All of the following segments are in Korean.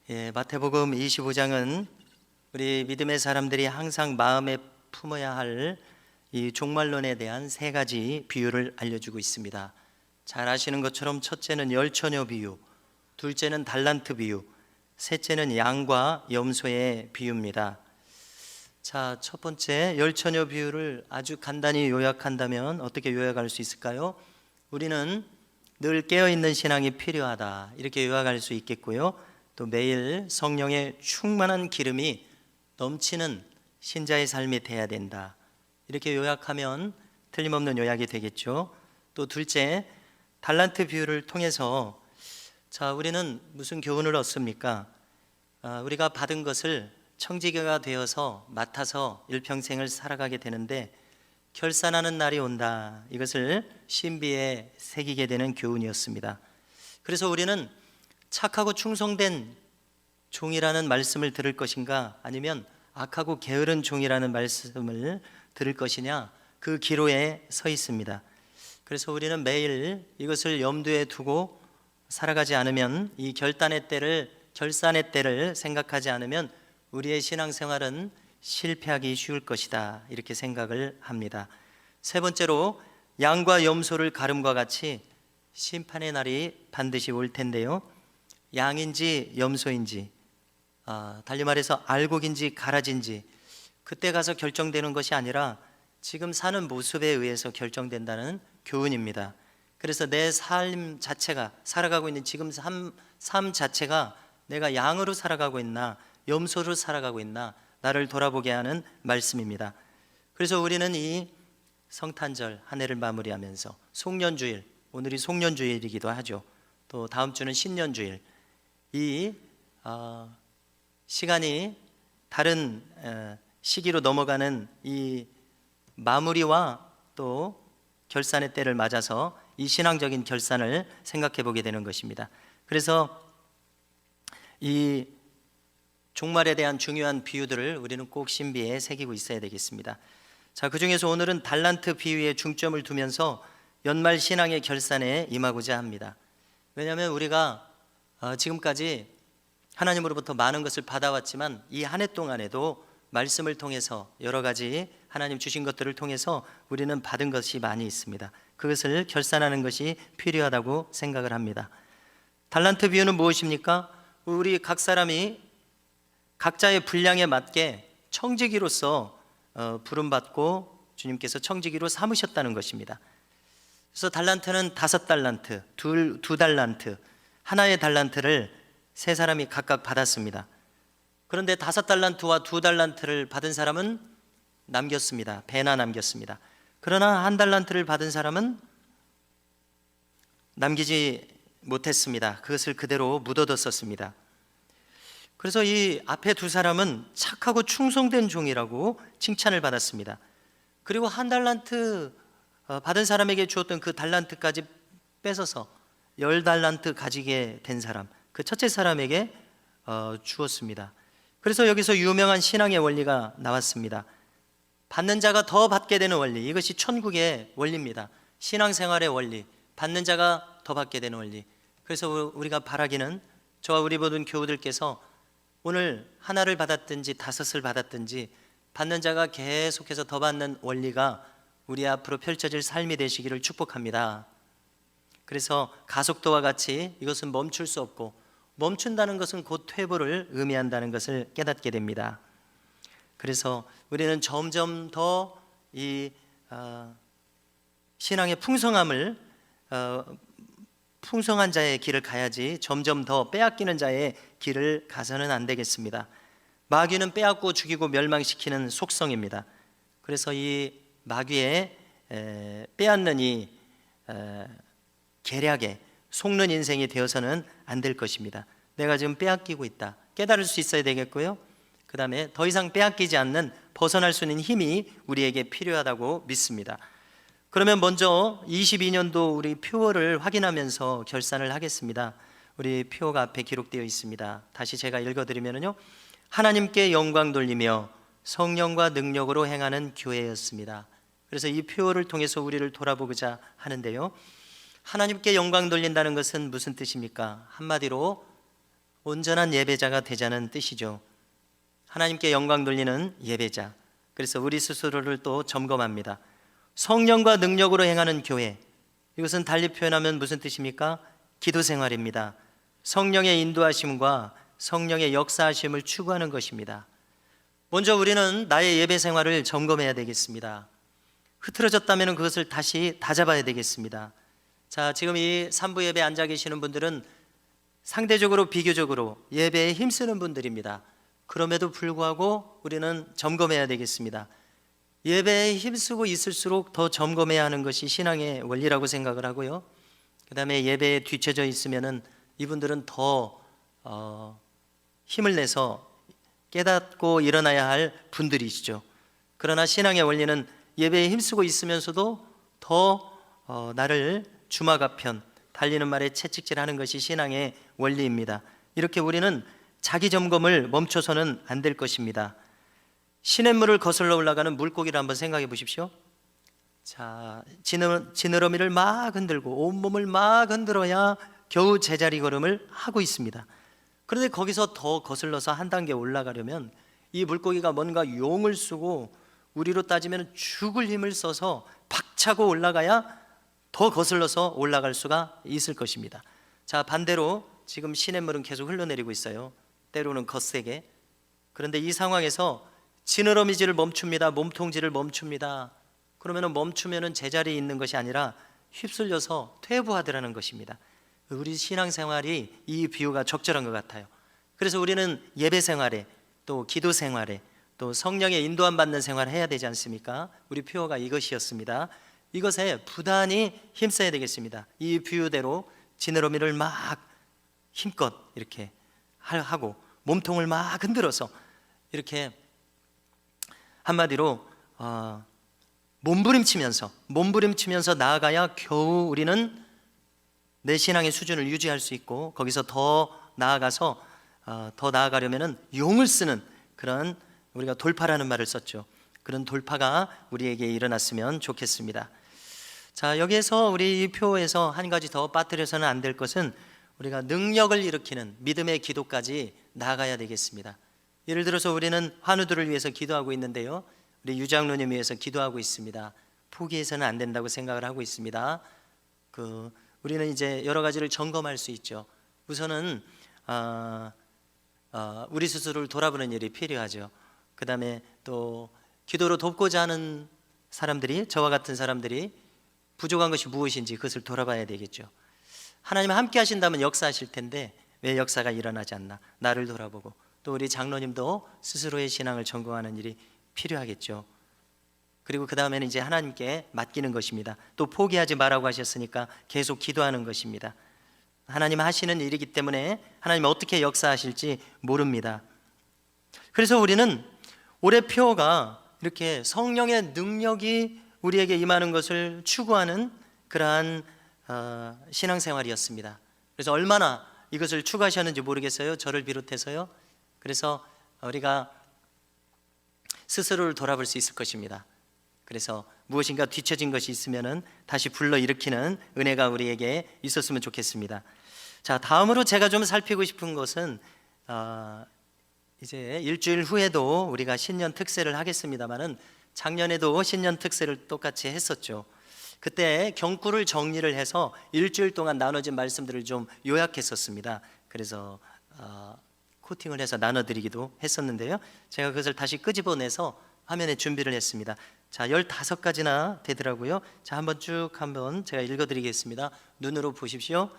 마태복음 25장은 우리 믿음의 사람들이 항상 마음에 품어야 할 이 종말론에 대한 세 가지 비유를 알려주고 있습니다. 잘 아시는 것처럼 첫째는 열처녀 비유, 둘째는 달란트 비유, 셋째는 양과 염소의 비유입니다. 자, 첫 번째 열처녀 비유를 아주 간단히 요약한다면 어떻게 요약할 수 있을까요? 우리는 늘 깨어있는 신앙이 필요하다, 이렇게 요약할 수 있겠고요. 또 매일 성령의 충만한 기름이 넘치는 신자의 삶이 돼야 된다, 이렇게 요약하면 틀림없는 요약이 되겠죠. 또 둘째, 달란트 비유를 통해서 우리는 무슨 교훈을 얻습니까? 우리가 받은 것을 청지기가 되어서 맡아서 일평생을 살아가게 되는데 결산하는 날이 온다, 이것을 신비에 새기게 되는 교훈이었습니다. 그래서 우리는 착하고 충성된 종이라는 말씀을 들을 것인가, 아니면 악하고 게으른 종이라는 말씀을 들을 것이냐, 그 기로에 서 있습니다. 그래서 우리는 매일 이것을 염두에 두고 살아가지 않으면, 이 결산의 때를 생각하지 않으면 우리의 신앙생활은 실패하기 쉬울 것이다, 이렇게 생각을 합니다. 세 번째로, 양과 염소를 가름과 같이 심판의 날이 반드시 올 텐데요, 양인지 염소인지, 달리 말해서 알곡인지 가라지인지, 그때 가서 결정되는 것이 아니라 지금 사는 모습에 의해서 결정된다는 교훈입니다. 그래서 내 삶 자체가, 살아가고 있는 지금 삶 자체가 내가 양으로 살아가고 있나 염소로 살아가고 있나, 나를 돌아보게 하는 말씀입니다. 그래서 우리는 이 성탄절 한 해를 마무리하면서 송년주일, 오늘이 송년주일이기도 하죠. 또 다음 주는 신년주일, 이 시간이 다른 시기로 넘어가는 이 마무리와 또 결산의 때를 맞아서 이 신앙적인 결산을 생각해 보게 되는 것입니다. 그래서 이 종말에 대한 중요한 비유들을 우리는 꼭 신비에 새기고 있어야 되겠습니다. 자, 그 중에서 오늘은 달란트 비유에 중점을 두면서 연말 신앙의 결산에 임하고자 합니다. 왜냐하면 우리가 지금까지 하나님으로부터 많은 것을 받아왔지만 이 한 해 동안에도 말씀을 통해서 여러 가지 하나님 주신 것들을 통해서 우리는 받은 것이 많이 있습니다. 그것을 결산하는 것이 필요하다고 생각을 합니다. 달란트 비유는 무엇입니까? 우리 각 사람이 각자의 분량에 맞게 청지기로서 부름받고 주님께서 청지기로 삼으셨다는 것입니다. 그래서 달란트는 5달란트, 두 달란트, 하나의 달란트를 세 사람이 각각 받았습니다. 그런데 5달란트와 2달란트를 받은 사람은 남겼습니다. 배나 남겼습니다. 그러나 1달란트를 받은 사람은 남기지 못했습니다. 그것을 그대로 묻어뒀었습니다. 그래서 이 앞에 두 사람은 착하고 충성된 종이라고 칭찬을 받았습니다. 그리고 1달란트 받은 사람에게 주었던 그 달란트까지 뺏어서 10달란트 가지게 된 사람, 그 첫째 사람에게 주었습니다. 그래서 여기서 유명한 신앙의 원리가 나왔습니다. 받는 자가 더 받게 되는 원리, 이것이 천국의 원리입니다. 신앙생활의 원리, 받는 자가 더 받게 되는 원리. 그래서 우리가 바라기는, 저와 우리 모든 교우들께서 오늘 하나를 받았든지 5을 받았든지 받는 자가 계속해서 더 받는 원리가 우리 앞으로 펼쳐질 삶이 되시기를 축복합니다. 그래서 가속도와 같이 이것은 멈출 수 없고, 멈춘다는 것은 곧 퇴보를 의미한다는 것을 깨닫게 됩니다. 그래서 우리는 점점 더 이 신앙의 풍성함을, 풍성한 자의 길을 가야지 점점 더 빼앗기는 자의 길을 가서는 안 되겠습니다. 마귀는 빼앗고 죽이고 멸망시키는 속성입니다. 그래서 이 마귀의 빼앗는 이 계략에 속는 인생이 되어서는 안 될 것입니다. 내가 지금 빼앗기고 있다, 깨달을 수 있어야 되겠고요. 그 다음에 더 이상 빼앗기지 않는, 벗어날 수 있는 힘이 우리에게 필요하다고 믿습니다. 그러면 먼저 22년도 우리 표어를 확인하면서 결산을 하겠습니다. 우리 표어가 앞에 기록되어 있습니다. 다시 제가 읽어드리면요, 하나님께 영광 돌리며 성령과 능력으로 행하는 교회였습니다. 그래서 이 표어를 통해서 우리를 돌아보고자 하는데요, 하나님께 영광 돌린다는 것은 무슨 뜻입니까? 한마디로 온전한 예배자가 되자는 뜻이죠. 하나님께 영광 돌리는 예배자. 그래서 우리 스스로를 또 점검합니다. 성령과 능력으로 행하는 교회, 이것은 달리 표현하면 무슨 뜻입니까? 기도 생활입니다. 성령의 인도하심과 성령의 역사하심을 추구하는 것입니다. 먼저 우리는 나의 예배 생활을 점검해야 되겠습니다. 흐트러졌다면 그것을 다시 다잡아야 되겠습니다. 자, 지금 이 3부 예배에 앉아 계시는 분들은 상대적으로 비교적으로 예배에 힘쓰는 분들입니다. 그럼에도 불구하고 우리는 점검해야 되겠습니다. 예배에 힘쓰고 있을수록 더 점검해야 하는 것이 신앙의 원리라고 생각을 하고요. 그 다음에 예배에 뒤처져 있으면은 이분들은 더 힘을 내서 깨닫고 일어나야 할 분들이시죠. 그러나 신앙의 원리는 예배에 힘쓰고 있으면서도 더 나를 주마가편 달리는 말에 채찍질하는 것이 신앙의 원리입니다. 이렇게 우리는 자기 점검을 멈춰서는 안 될 것입니다. 시냇물을 거슬러 올라가는 물고기를 한번 생각해 보십시오. 자, 지느러미를 막 흔들고 온몸을 막 흔들어야 겨우 제자리 걸음을 하고 있습니다. 그런데 거기서 더 거슬러서 한 단계 올라가려면 이 물고기가 뭔가 용을 쓰고 우리로 따지면 죽을 힘을 써서 박차고 올라가야 더 거슬러서 올라갈 수가 있을 것입니다. 자, 반대로 지금 시냇물은 계속 흘러내리고 있어요. 때로는 거세게. 그런데 이 상황에서 지느러미질을 멈춥니다. 몸통질을 멈춥니다. 그러면 멈추면 제자리에 있는 것이 아니라 휩쓸려서 퇴보하더라는 것입니다. 우리 신앙생활이 이 비유가 적절한 것 같아요. 그래서 우리는 예배 생활에 또 기도 생활에 또 성령의 인도함 받는 생활을 해야 되지 않습니까? 우리 표어가 이것이었습니다. 이것에 부단히 힘써야 되겠습니다. 이 비유대로 지느러미를 막 힘껏 이렇게 하고 몸통을 막 흔들어서 이렇게 한마디로 몸부림치면서 나아가야 겨우 우리는 내 신앙의 수준을 유지할 수 있고 거기서 더 나아가서 더 나아가려면은 용을 쓰는 그런, 우리가 돌파라는 말을 썼죠. 그런 돌파가 우리에게 일어났으면 좋겠습니다. 자, 여기에서 우리 이 표에서 한 가지 더 빠뜨려서는 안 될 것은 우리가 능력을 일으키는 믿음의 기도까지 나아가야 되겠습니다. 예를 들어서 우리는 환우들을 위해서 기도하고 있는데요, 우리 유장로님 위해서 기도하고 있습니다. 포기해서는 안 된다고 생각을 하고 있습니다. 우리는 이제 여러 가지를 점검할 수 있죠. 우선은 우리 스스로를 돌아보는 일이 필요하죠. 그 다음에 또 기도로 돕고자 하는 사람들이, 저와 같은 사람들이 부족한 것이 무엇인지 그것을 돌아봐야 되겠죠. 하나님 함께 하신다면 역사하실 텐데 왜 역사가 일어나지 않나, 나를 돌아보고, 또 우리 장로님도 스스로의 신앙을 점검하는 일이 필요하겠죠. 그리고 그 다음에는 이제 하나님께 맡기는 것입니다. 또 포기하지 말라고 하셨으니까 계속 기도하는 것입니다. 하나님 하시는 일이기 때문에 하나님 어떻게 역사하실지 모릅니다. 그래서 우리는 올해 표어가 이렇게 성령의 능력이 우리에게 임하는 것을 추구하는 그러한 신앙생활이었습니다. 그래서 얼마나 이것을 추구하셨는지 모르겠어요. 저를 비롯해서요. 그래서 우리가 스스로를 돌아볼 수 있을 것입니다. 그래서 무엇인가 뒤처진 것이 있으면은 다시 불러일으키는 은혜가 우리에게 있었으면 좋겠습니다. 자, 다음으로 제가 좀 살피고 싶은 것은 이제 일주일 후에도 우리가 신년 특세를 하겠습니다만은 작년에도 신년 특세를 똑같이 했었죠. 그때 경구를 정리를 해서 일주일 동안 나눠진 말씀들을 좀 요약했었습니다. 그래서 코팅을 해서 나눠드리기도 했었는데요, 제가 그것을 다시 끄집어내서 화면에 준비를 했습니다. 자, 15가지나 되더라고요. 자, 한번 제가 읽어드리겠습니다. 눈으로 보십시오.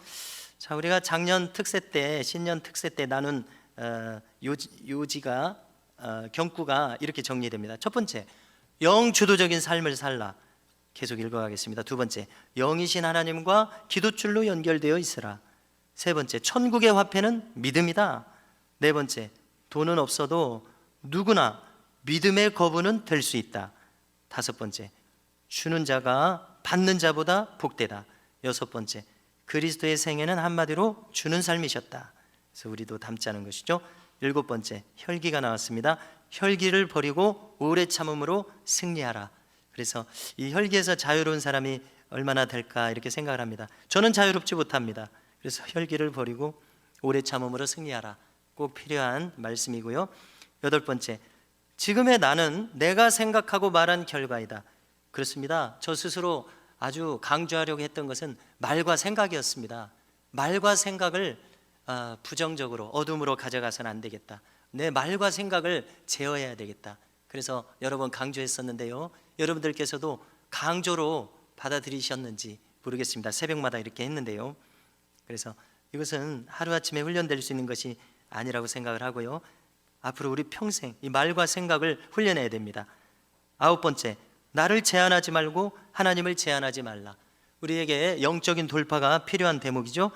자, 우리가 작년 특세 때, 신년 특세 때 나눈 요지가 경구가 이렇게 정리됩니다. 첫 번째, 영주도적인 삶을 살라. 계속 읽어가겠습니다. 두 번째, 영이신 하나님과 기도줄로 연결되어 있으라. 세 번째, 천국의 화폐는 믿음이다. 네 번째, 돈은 없어도 누구나 믿음의 거부는 될 수 있다. 다섯 번째, 주는 자가 받는 자보다 복되다. 여섯 번째, 그리스도의 생애는 한마디로 주는 삶이셨다. 그래서 우리도 담자는 것이죠. 일곱 번째, 혈기가 나왔습니다. 혈기를 버리고 오래 참음으로 승리하라. 그래서 이 혈기에서 자유로운 사람이 얼마나 될까 이렇게 생각을 합니다. 저는 자유롭지 못합니다. 그래서 혈기를 버리고 오래 참음으로 승리하라. 꼭 필요한 말씀이고요. 여덟 번째, 지금의 나는 내가 생각하고 말한 결과이다. 그렇습니다. 저 스스로 아주 강조하려고 했던 것은 말과 생각이었습니다. 말과 생각을 부정적으로 어둠으로 가져가서는 안 되겠다. 내 말과 생각을 제어해야 되겠다. 그래서 여러 번 강조했었는데요, 여러분들께서도 강조로 받아들이셨는지 모르겠습니다. 새벽마다 이렇게 했는데요. 그래서 이것은 하루아침에 훈련될 수 있는 것이 아니라고 생각을 하고요, 앞으로 우리 평생 이 말과 생각을 훈련해야 됩니다. 아홉 번째, 나를 제한하지 말고 하나님을 제한하지 말라. 우리에게 영적인 돌파가 필요한 대목이죠.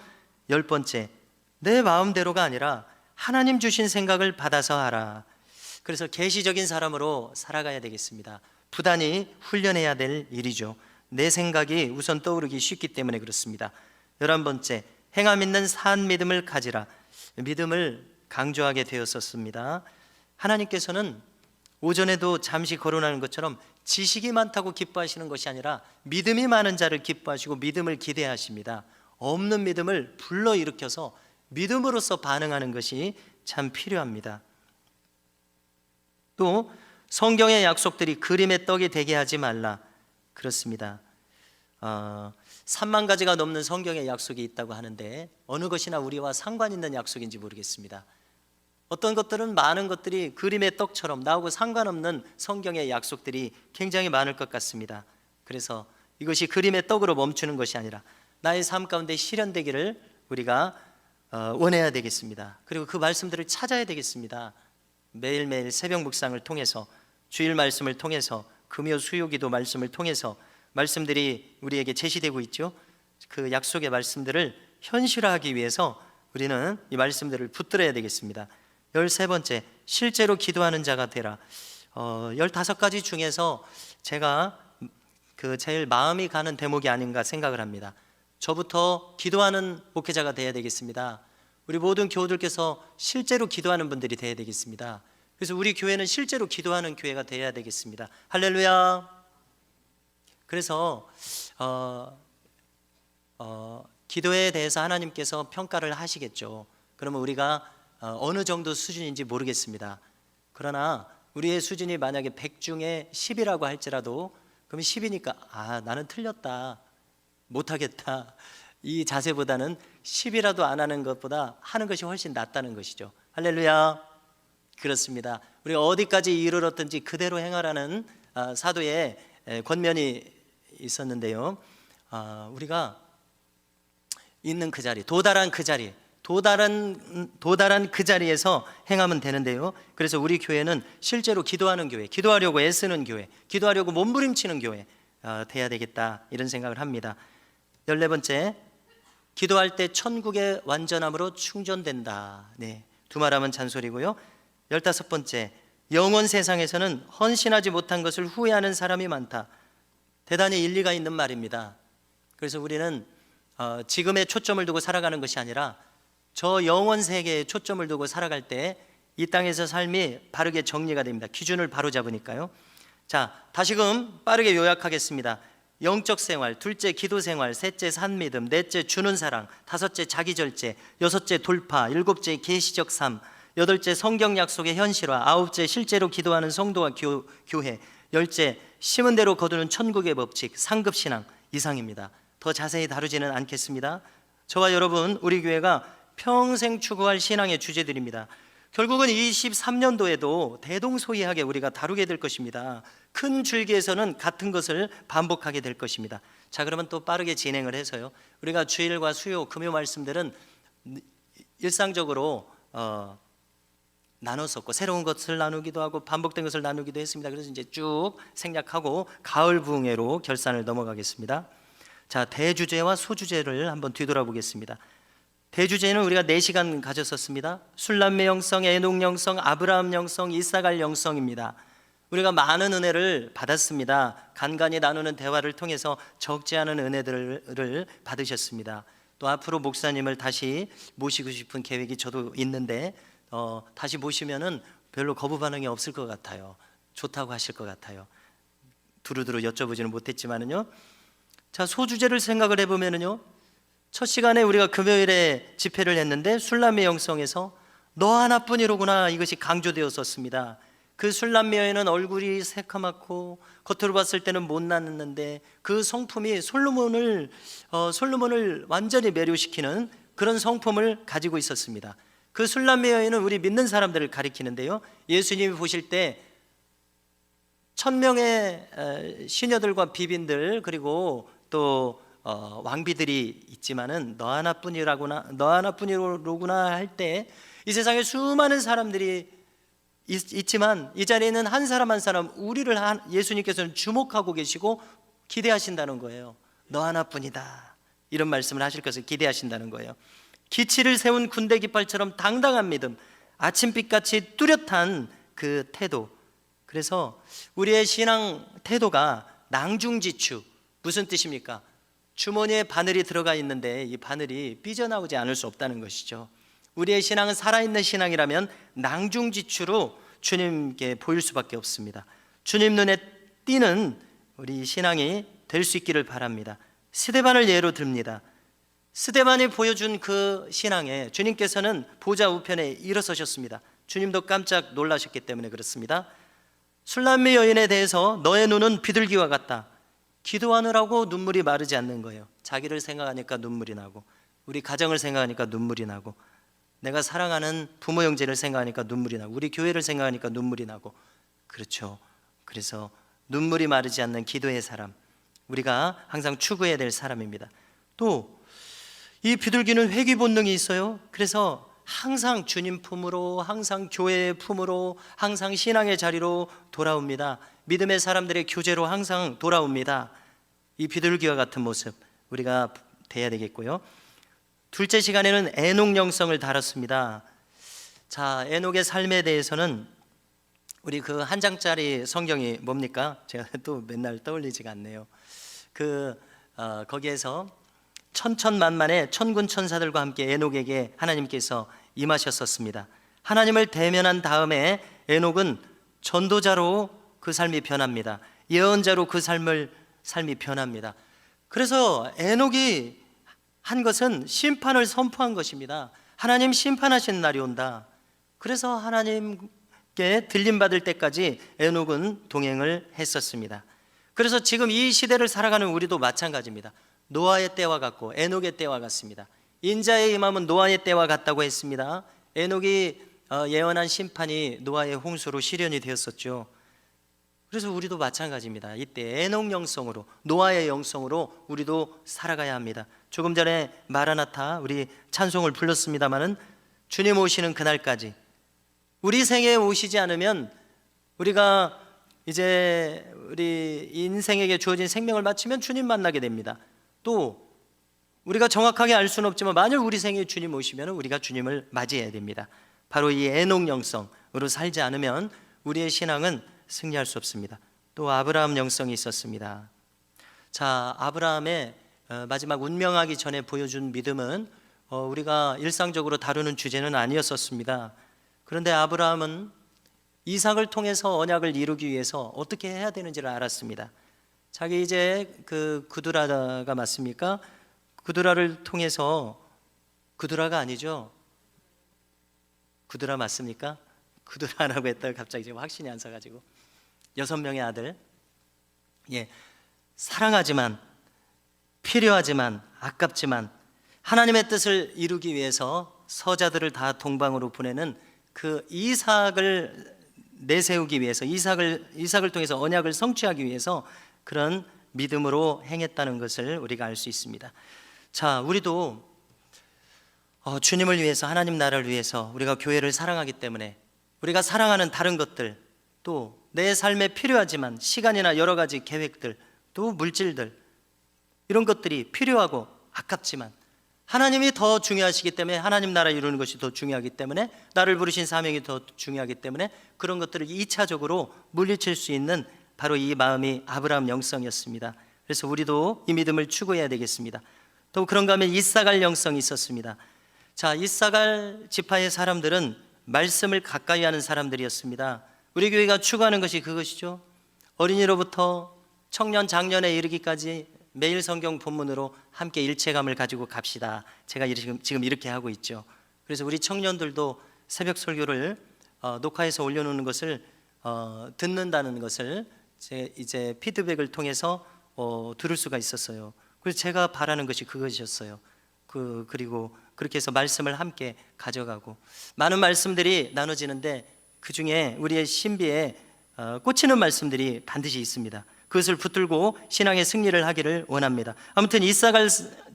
열 번째, 내 마음대로가 아니라 하나님 주신 생각을 받아서 하라. 그래서 계시적인 사람으로 살아가야 되겠습니다. 부단히 훈련해야 될 일이죠. 내 생각이 우선 떠오르기 쉽기 때문에 그렇습니다. 11번째, 행함 있는 산 믿음을 가지라. 믿음을 강조하게 되었었습니다. 하나님께서는 오전에도 잠시 거론하는 것처럼 지식이 많다고 기뻐하시는 것이 아니라 믿음이 많은 자를 기뻐하시고 믿음을 기대하십니다. 없는 믿음을 불러일으켜서 믿음으로써 반응하는 것이 참 필요합니다. 또 성경의 약속들이 그림의 떡이 되게 하지 말라. 그렇습니다. 3만 가지가 넘는 성경의 약속이 있다고 하는데 어느 것이나 우리와 상관 있는 약속인지 모르겠습니다. 어떤 것들은 많은 것들이 그림의 떡처럼 나오고 상관없는 성경의 약속들이 굉장히 많을 것 같습니다. 그래서 이것이 그림의 떡으로 멈추는 것이 아니라 나의 삶 가운데 실현되기를 우리가 원해야 되겠습니다. 그리고 그 말씀들을 찾아야 되겠습니다. 매일매일 새벽 묵상을 통해서, 주일 말씀을 통해서, 금요 수요 기도 말씀을 통해서 말씀들이 우리에게 제시되고 있죠. 그 약속의 말씀들을 현실화하기 위해서 우리는 이 말씀들을 붙들어야 되겠습니다. 13번째, 실제로 기도하는 자가 되라. 15가지 중에서 제가 제일 마음이 가는 대목이 아닌가 생각을 합니다. 저부터 기도하는 목회자가 되어야 되겠습니다. 우리 모든 교우들께서 실제로 기도하는 분들이 되어야 되겠습니다. 그래서 우리 교회는 실제로 기도하는 교회가 되어야 되겠습니다. 할렐루야. 그래서 기도에 대해서 하나님께서 평가를 하시겠죠. 그러면 우리가 어느 정도 수준인지 모르겠습니다. 그러나 우리의 수준이 만약에 100 중에 10이라고 할지라도 그럼 10이니까 나는 틀렸다, 못하겠다, 이 자세보다는 10이라도 안 하는 것보다 하는 것이 훨씬 낫다는 것이죠. 할렐루야. 그렇습니다. 우리가 어디까지 이르렀든지 그대로 행하라는 사도의 권면이 있었는데요, 우리가 있는 그 자리, 도달한 그 자리에서 행하면 되는데요, 그래서 우리 교회는 실제로 기도하는 교회, 기도하려고 애쓰는 교회, 기도하려고 몸부림치는 교회 돼야 되겠다, 이런 생각을 합니다. 14번째, 기도할 때 천국의 완전함으로 충전된다. 네, 두말하면 잔소리고요. 15번째, 영원 세상에서는 헌신하지 못한 것을 후회하는 사람이 많다. 대단히 일리가 있는 말입니다. 그래서 우리는 지금의 초점을 두고 살아가는 것이 아니라 저 영원 세계에 초점을 두고 살아갈 때 이 땅에서 삶이 바르게 정리가 됩니다. 기준을 바로 잡으니까요. 자, 다시금 빠르게 요약하겠습니다. 영적 생활, 둘째 기도 생활, 셋째 산 믿음, 넷째 주는 사랑, 다섯째 자기 절제, 여섯째 돌파, 일곱째 계시적 삶, 여덟째 성경 약속의 현실화, 아홉째 실제로 기도하는 성도와 교회, 열째 심은 대로 거두는 천국의 법칙, 상급 신앙 이상입니다. 더 자세히 다루지는 않겠습니다. 저와 여러분, 우리 교회가 평생 추구할 신앙의 주제들입니다. 결국은 23년도에도 대동소이하게 우리가 다루게 될 것입니다. 큰 줄기에서는 같은 것을 반복하게 될 것입니다. 자, 그러면 또 빠르게 진행을 해서요, 우리가 주일과 수요, 금요 말씀들은 일상적으로 나눴었고, 새로운 것을 나누기도 하고 반복된 것을 나누기도 했습니다. 그래서 이제 쭉 생략하고 가을 부흥회로 결산을 넘어가겠습니다. 자, 대주제와 소주제를 한번 뒤돌아보겠습니다. 대주제는 우리가 4시간 가졌었습니다. 술람매 영성, 에녹 영성, 아브라함 영성, 이사갈 영성입니다. 우리가 많은 은혜를 받았습니다. 간간히 나누는 대화를 통해서 적지 않은 은혜들을 받으셨습니다. 또 앞으로 목사님을 다시 모시고 싶은 계획이 저도 있는데 다시 모시면은 별로 거부 반응이 없을 것 같아요. 좋다고 하실 것 같아요. 두루두루 여쭤보지는 못했지만은요. 자, 소주제를 생각을 해보면은요, 첫 시간에 우리가 금요일에 집회를 했는데 술람미 영성에서 너 하나뿐이로구나, 이것이 강조되었었습니다. 그 술람미 여인은 얼굴이 새카맣고 겉으로 봤을 때는 못났는데 그 성품이 솔로몬을 완전히 매료시키는 그런 성품을 가지고 있었습니다. 그 술람미 여인은 우리 믿는 사람들을 가리키는데요, 예수님이 보실 때 1000명의 시녀들과 비빈들 그리고 또 왕비들이 있지만은 너 하나뿐이로구나 할 때 이 세상에 수많은 사람들이 있지만 이 자리에는 한 사람 한 사람 우리를 예수님께서는 주목하고 계시고 기대하신다는 거예요. 너 하나뿐이다, 이런 말씀을 하실 것을 기대하신다는 거예요. 기치를 세운 군대 깃발처럼 당당한 믿음, 아침빛같이 뚜렷한 그 태도. 그래서 우리의 신앙 태도가 낭중지추, 무슨 뜻입니까? 주머니에 바늘이 들어가 있는데 이 바늘이 삐져나오지 않을 수 없다는 것이죠. 우리의 신앙은 살아있는 신앙이라면 낭중지추로 주님께 보일 수밖에 없습니다. 주님 눈에 띄는 우리 신앙이 될 수 있기를 바랍니다. 스데반을 예로 듭니다. 스데반이 보여준 그 신앙에 주님께서는 보좌 우편에 일어서셨습니다. 주님도 깜짝 놀라셨기 때문에 그렇습니다. 술람미 여인에 대해서 너의 눈은 비둘기와 같다. 기도하느라고 눈물이 마르지 않는 거예요. 자기를 생각하니까 눈물이 나고, 우리 가정을 생각하니까 눈물이 나고, 내가 사랑하는 부모 형제를 생각하니까 눈물이 나고, 우리 교회를 생각하니까 눈물이 나고. 그렇죠. 그래서 눈물이 마르지 않는 기도의 사람, 우리가 항상 추구해야 될 사람입니다. 또 이 비둘기는 회귀 본능이 있어요. 그래서 항상 주님 품으로, 항상 교회의 품으로, 항상 신앙의 자리로 돌아옵니다. 믿음의 사람들의 교제로 항상 돌아옵니다. 이 비둘기와 같은 모습 우리가 돼야 되겠고요. 둘째 시간에는 에녹 영성을 다뤘습니다. 자, 에녹의 삶에 대해서는 우리 그 한 장짜리 성경이 뭡니까? 제가 또 맨날 떠올리지가 않네요. 거기에서 천천만만의 천군 천사들과 함께 에녹에게 하나님께서 임하셨었습니다. 하나님을 대면한 다음에 에녹은 전도자로 그 삶이 변합니다. 예언자로 그 삶이 변합니다. 그래서 에녹이 한 것은 심판을 선포한 것입니다. 하나님 심판하시는 날이 온다. 그래서 하나님께 들림받을 때까지 에녹은 동행을 했었습니다. 그래서 지금 이 시대를 살아가는 우리도 마찬가지입니다. 노아의 때와 같고 에녹의 때와 같습니다. 인자의 임함은 노아의 때와 같다고 했습니다. 에녹이 예언한 심판이 노아의 홍수로 실현이 되었었죠. 그래서 우리도 마찬가지입니다. 이때 에녹 영성으로, 노아의 영성으로 우리도 살아가야 합니다. 조금 전에 마라나타 우리 찬송을 불렀습니다마는 주님 오시는 그날까지 우리 생에 오시지 않으면 우리가 이제 우리 인생에게 주어진 생명을 마치면 주님 만나게 됩니다. 또 우리가 정확하게 알 수는 없지만 만일 우리 생에 주님 오시면 우리가 주님을 맞이해야 됩니다. 바로 이 에녹 영성으로 살지 않으면 우리의 신앙은 승리할 수 없습니다. 또 아브라함 영성이 있었습니다. 자, 아브라함의 마지막 운명하기 전에 보여준 믿음은 우리가 일상적으로 다루는 주제는 아니었었습니다. 그런데 아브라함은 이삭을 통해서 언약을 이루기 위해서 어떻게 해야 되는지를 알았습니다. 자기 이제 그 구두라가 맞습니까? 구두라를 통해서, 구두라가 아니죠? 구두라 맞습니까? 구두라라고 했다가 갑자기 지금 확신이 안 서가지고 6명의 아들, 사랑하지만, 필요하지만, 아깝지만 하나님의 뜻을 이루기 위해서 서자들을 다 동방으로 보내는 그 이삭을 내세우기 위해서, 이삭을 통해서 언약을 성취하기 위해서 그런 믿음으로 행했다는 것을 우리가 알 수 있습니다. 자, 우리도 주님을 위해서, 하나님 나라를 위해서 우리가 교회를 사랑하기 때문에 우리가 사랑하는 다른 것들, 또 내 삶에 필요하지만 시간이나 여러 가지 계획들, 또 물질들, 이런 것들이 필요하고 아깝지만 하나님이 더 중요하시기 때문에, 하나님 나라 이루는 것이 더 중요하기 때문에, 나를 부르신 사명이 더 중요하기 때문에 그런 것들을 2차적으로 물리칠 수 있는 바로 이 마음이 아브라함 영성이었습니다. 그래서 우리도 이 믿음을 추구해야 되겠습니다. 또 그런가 하면 이사갈 영성이 있었습니다. 자, 이사갈 지파의 사람들은 말씀을 가까이 하는 사람들이었습니다. 우리 교회가 추구하는 것이 그것이죠. 어린이로부터 청년 장년에 이르기까지 매일 성경 본문으로 함께 일체감을 가지고 갑시다. 제가 지금 이렇게 하고 있죠. 그래서 우리 청년들도 새벽 설교를 녹화해서 올려놓는 것을 듣는다는 것을 이제 피드백을 통해서 들을 수가 있었어요. 그래서 제가 바라는 것이 그것이었어요. 그리고 그렇게 해서 말씀을 함께 가져가고 많은 말씀들이 나눠지는데 그 중에 우리의 신비에 꽂히는 말씀들이 반드시 있습니다. 그것을 붙들고 신앙의 승리를 하기를 원합니다. 아무튼 이사갈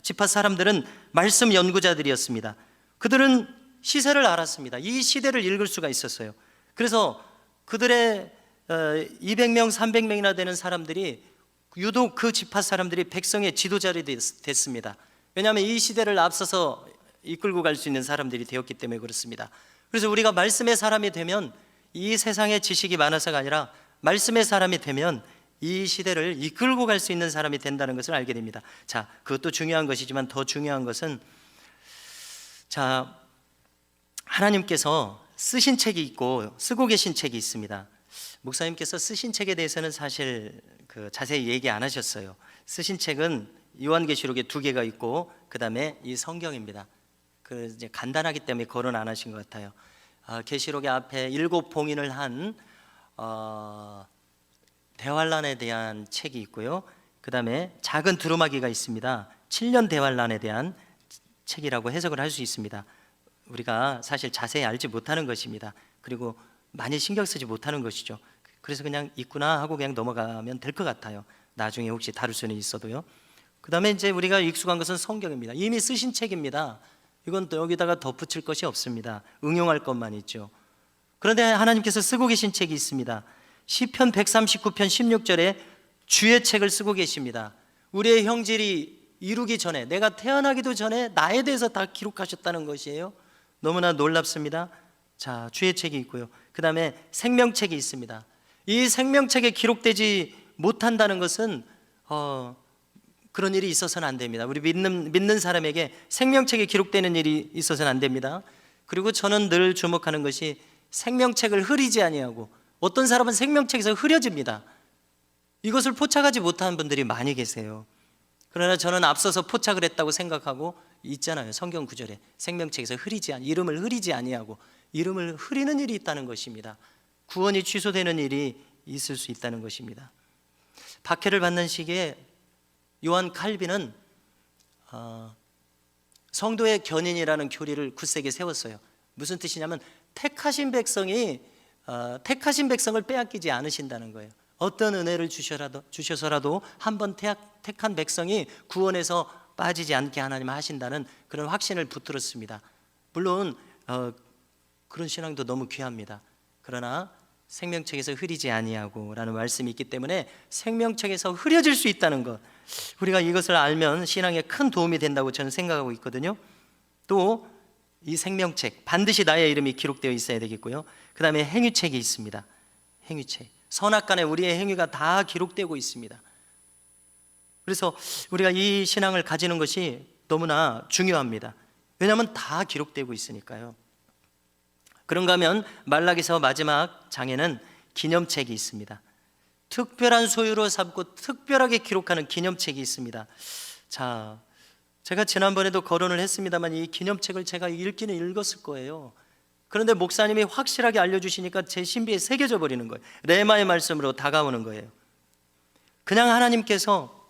지파 사람들은 말씀 연구자들이었습니다. 그들은 시세를 알았습니다. 이 시대를 읽을 수가 있었어요. 그래서 그들의 200명, 300명이나 되는 사람들이 유독 그 지파 사람들이 백성의 지도자들이 됐습니다. 왜냐하면 이 시대를 앞서서 이끌고 갈 수 있는 사람들이 되었기 때문에 그렇습니다. 그래서 우리가 말씀의 사람이 되면 이 세상에 지식이 많아서가 아니라 말씀의 사람이 되면 이 시대를 이끌고 갈 수 있는 사람이 된다는 것을 알게 됩니다. 자, 그것도 중요한 것이지만 더 중요한 것은 하나님께서 쓰신 책이 있고 쓰고 계신 책이 있습니다. 목사님께서 쓰신 책에 대해서는 사실 자세히 얘기 안 하셨어요. 쓰신 책은 요한계시록에 2개가 있고 그 다음에 이 성경입니다. 이제 간단하기 때문에 거론 안 하신 것 같아요. 계시록의 앞에 7 봉인을 한 대환란에 대한 책이 있고요. 그 다음에 작은 두루마기가 있습니다. 7년 대환란에 대한 책이라고 해석을 할 수 있습니다. 우리가 사실 자세히 알지 못하는 것입니다. 그리고 많이 신경 쓰지 못하는 것이죠. 그래서 그냥 있구나 하고 그냥 넘어가면 될 것 같아요. 나중에 혹시 다룰 수는 있어도요. 그 다음에 이제 우리가 익숙한 것은 성경입니다. 이미 쓰신 책입니다. 이건 또 여기다가 덧붙일 것이 없습니다. 응용할 것만 있죠. 그런데 하나님께서 쓰고 계신 책이 있습니다. 시편 139편 16절에 주의 책을 쓰고 계십니다. 우리의 형질이 이루기 전에, 내가 태어나기도 전에 나에 대해서 다 기록하셨다는 것이에요. 너무나 놀랍습니다. 자, 주의 책이 있고요. 그 다음에 생명책이 있습니다. 이 생명책에 기록되지 못한다는 것은 그런 일이 있어서는 안 됩니다. 우리 믿는 사람에게 생명책에 기록되는 일이 있어서는 안 됩니다. 그리고 저는 늘 주목하는 것이 생명책을 흐리지 아니하고, 어떤 사람은 생명책에서 흐려집니다. 이것을 포착하지 못하는 분들이 많이 계세요. 그러나 저는 앞서서 포착을 했다고 생각하고 있잖아요. 성경 구절에 생명책에서 이름을 흐리지 아니하고, 이름을 흐리는 일이 있다는 것입니다. 구원이 취소되는 일이 있을 수 있다는 것입니다. 박해를 받는 시기에 요한 칼빈은 성도의 견인이라는 교리를 굳세게 세웠어요. 무슨 뜻이냐면 택하신 백성을 빼앗기지 않으신다는 거예요. 어떤 은혜를 주셔서라도 한번 택한 백성이 구원에서 빠지지 않게 하나님 하신다는 그런 확신을 붙들었습니다. 물론 그런 신앙도 너무 귀합니다. 그러나 생명책에서 흐리지 아니하고 라는 말씀이 있기 때문에 생명책에서 흐려질 수 있다는 것, 우리가 이것을 알면 신앙에 큰 도움이 된다고 저는 생각하고 있거든요. 또 이 생명책, 반드시 나의 이름이 기록되어 있어야 되겠고요. 그 다음에 행위책이 있습니다. 행위책, 선악간에 우리의 행위가 다 기록되고 있습니다. 그래서 우리가 이 신앙을 가지는 것이 너무나 중요합니다. 왜냐하면 다 기록되고 있으니까요. 그런가 하면 말라기서 마지막 장에는 기념책이 있습니다. 특별한 소유로 삼고 특별하게 기록하는 기념책이 있습니다. 자, 제가 지난번에도 거론을 했습니다만 이 기념책을 제가 읽기는 읽었을 거예요. 그런데 목사님이 확실하게 알려주시니까 제 신비에 새겨져 버리는 거예요. 레마의 말씀으로 다가오는 거예요. 그냥 하나님께서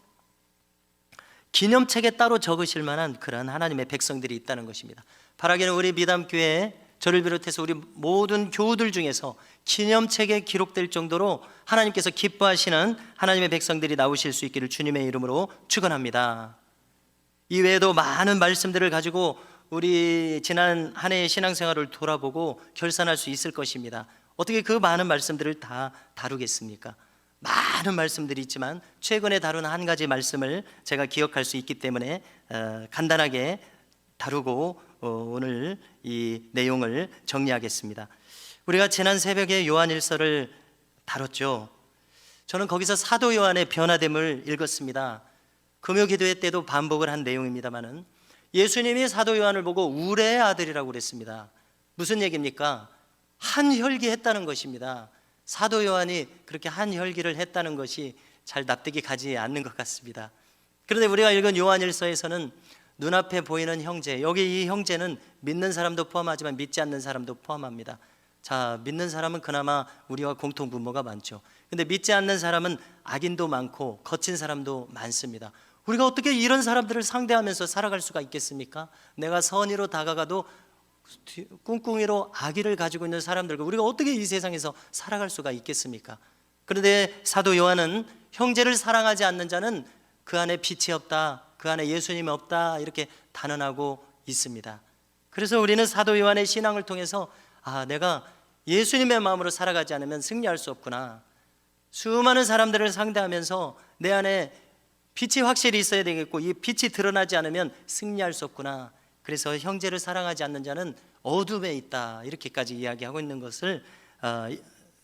기념책에 따로 적으실 만한 그런 하나님의 백성들이 있다는 것입니다. 바라기는 우리 미담교회, 저를 비롯해서 우리 모든 교우들 중에서 기념책에 기록될 정도로 하나님께서 기뻐하시는 하나님의 백성들이 나오실 수 있기를 주님의 이름으로 축원합니다. 이외에도 많은 말씀들을 가지고 우리 지난 한 해의 신앙생활을 돌아보고 결산할 수 있을 것입니다. 어떻게 그 많은 말씀들을 다 다루겠습니까? 많은 말씀들이 있지만 최근에 다룬 한 가지 말씀을 제가 기억할 수 있기 때문에 간단하게 다루고 오늘 이 내용을 정리하겠습니다. 우리가 지난 새벽에 요한일서를 다뤘죠. 저는 거기서 사도 요한의 변화됨을 읽었습니다. 금요 기도회 때도 반복을 한 내용입니다만은 예수님이 사도 요한을 보고 우레의 아들이라고 그랬습니다. 무슨 얘기입니까? 한혈기 했다는 것입니다. 사도 요한이 그렇게 한혈기를 했다는 것이 잘 납득이 가지 않는 것 같습니다. 그런데 우리가 읽은 요한일서에서는 눈앞에 보이는 형제, 여기 이 형제는 믿는 사람도 포함하지만 믿지 않는 사람도 포함합니다. 자, 믿는 사람은 그나마 우리와 공통 분모가 많죠. 근데 믿지 않는 사람은 악인도 많고 거친 사람도 많습니다. 우리가 어떻게 이런 사람들을 상대하면서 살아갈 수가 있겠습니까? 내가 선의로 다가가도 꿍꿍이로 악의를 가지고 있는 사람들과 우리가 어떻게 이 세상에서 살아갈 수가 있겠습니까? 그런데 사도 요한은 형제를 사랑하지 않는 자는 그 안에 빛이 없다, 그 안에 예수님이 없다, 이렇게 단언하고 있습니다. 그래서 우리는 사도 요한의 신앙을 통해서 내가 예수님의 마음으로 살아가지 않으면 승리할 수 없구나. 수많은 사람들을 상대하면서 내 안에 빛이 확실히 있어야 되겠고 이 빛이 드러나지 않으면 승리할 수 없구나. 그래서 형제를 사랑하지 않는 자는 어둠에 있다, 이렇게까지 이야기하고 있는 것을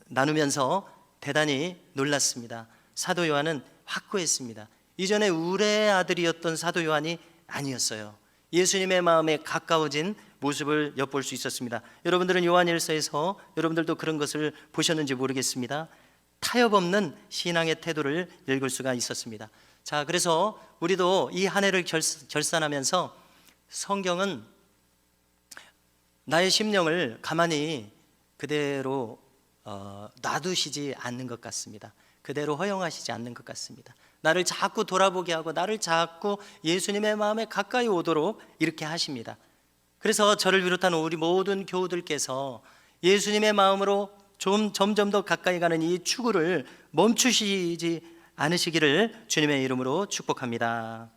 나누면서 대단히 놀랐습니다. 사도 요한은 확고했습니다. 이전에 우레의 아들이었던 사도 요한이 아니었어요. 예수님의 마음에 가까워진 모습을 엿볼 수 있었습니다. 여러분들은 요한일서에서 여러분들도 그런 것을 보셨는지 모르겠습니다. 타협 없는 신앙의 태도를 읽을 수가 있었습니다. 자, 그래서 우리도 이 한 해를 결산하면서 성경은 나의 심령을 가만히 그대로 놔두시지 않는 것 같습니다. 그대로 허용하시지 않는 것 같습니다. 나를 자꾸 돌아보게 하고 나를 자꾸 예수님의 마음에 가까이 오도록 이렇게 하십니다. 그래서 저를 비롯한 우리 모든 교우들께서 예수님의 마음으로 점점 더 가까이 가는 이 추구를 멈추시지 않으시기를 주님의 이름으로 축복합니다.